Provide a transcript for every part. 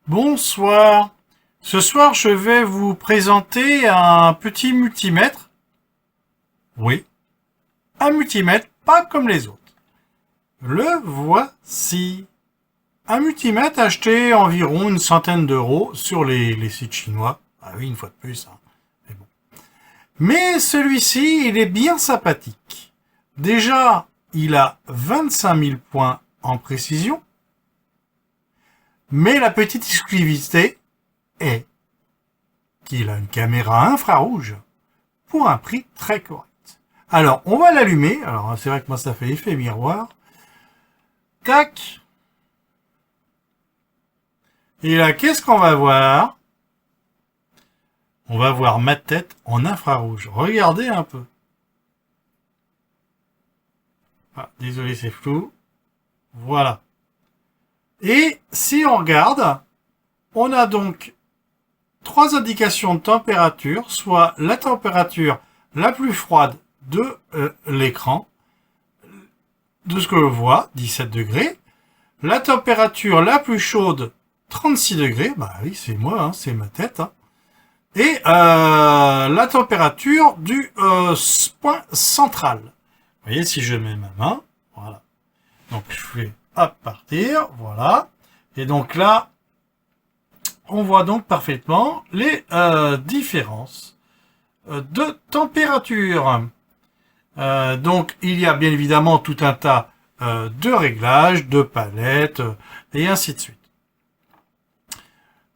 Bonsoir. Ce soir, je vais vous présenter un petit multimètre. Oui, un multimètre pas comme les autres. Le voici. Un multimètre acheté environ une centaine d'euros sur les sites chinois. Ah oui, une fois de plus. Mais bon. Mais celui-ci, il est bien sympathique. Déjà, il a 25 000 points en précision. Mais la petite exclusivité est qu'il a une caméra infrarouge pour un prix très correct. Alors, on va l'allumer. Alors, c'est vrai que moi, ça fait effet miroir. Tac. Et là, qu'est-ce qu'on va voir? On va voir ma tête en infrarouge. Regardez un peu. Ah, désolé, c'est flou. Voilà. Et si on regarde, on a donc trois indications de température, soit la température la plus froide de l'écran, de ce que l'on voit, 17 degrés, la température la plus chaude, 36 degrés, bah oui, c'est moi, c'est ma tête, et la température du point central. Vous voyez, si je mets ma main, voilà. Donc, je fais hop, partir, voilà. Et donc là, on voit donc parfaitement les différences de température. Donc, il y a bien évidemment tout un tas de réglages, de palettes, et ainsi de suite.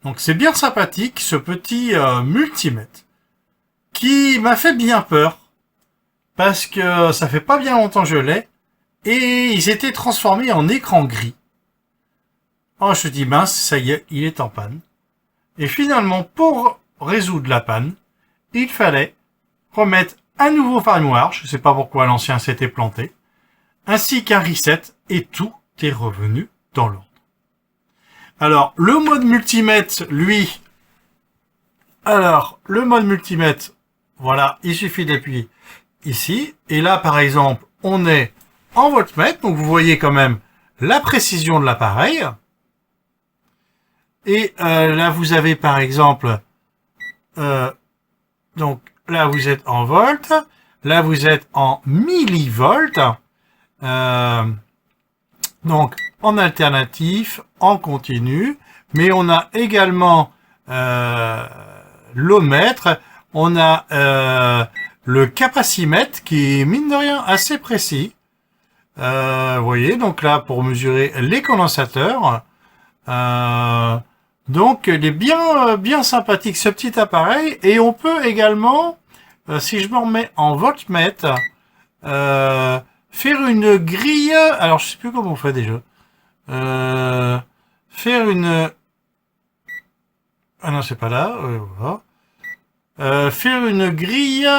Donc, c'est bien sympathique, ce petit multimètre, qui m'a fait bien peur, parce que ça fait pas bien longtemps que je l'ai, et ils étaient transformés en écran gris. Oh, je me dis, mince, ça y est, il est en panne. Et finalement, pour résoudre la panne, il fallait remettre un nouveau firmware, je ne sais pas pourquoi l'ancien s'était planté, ainsi qu'un reset, et tout est revenu dans l'ordre. Alors, le mode multimètre, lui, voilà, il suffit d'appuyer ici, et là, par exemple, on est en voltmètre, donc vous voyez quand même la précision de l'appareil. Et là, vous avez par exemple, donc là, vous êtes en volts, là, vous êtes en millivolts, donc en alternatif, en continu, mais on a également l'ohmètre, on a le capacimètre qui est, mine de rien, assez précis. Vous voyez, donc là, pour mesurer les condensateurs, donc, il est bien sympathique ce petit appareil. Et on peut également, si je me remets en voltmètre, faire une grille. Alors, je sais plus comment on fait déjà. Faire une. Ah non, c'est pas là. Voilà. Faire une grille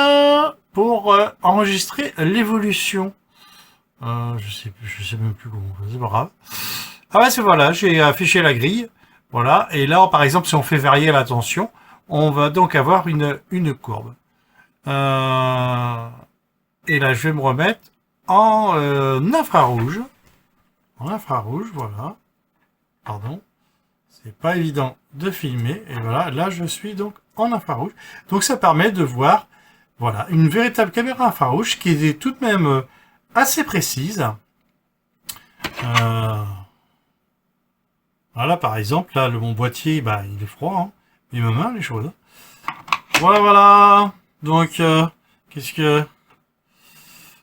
pour enregistrer l'évolution. Je sais même plus comment on fait. C'est pas grave. Ah ouais, c'est voilà. J'ai affiché la grille. Voilà, et là, par exemple, si on fait varier la tension, on va donc avoir une courbe. Et là, je vais me remettre en infrarouge. En infrarouge, voilà. Pardon. C'est pas évident de filmer. Et voilà, là, je suis donc en infrarouge. Donc, ça permet de voir, voilà, une véritable caméra infrarouge qui est tout de même assez précise. Voilà, par exemple, là, mon boîtier, bah, il est froid, mais ma main, elle est chaude. Voilà. Donc,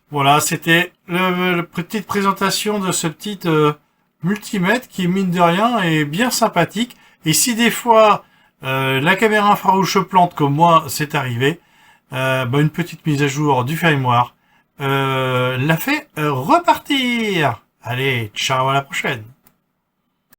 voilà, c'était la petite présentation de ce petit multimètre qui, mine de rien, est bien sympathique. Et si des fois, la caméra infrarouge se plante, comme moi, c'est arrivé, une petite mise à jour du firmware l'a fait repartir. Allez, ciao, à la prochaine.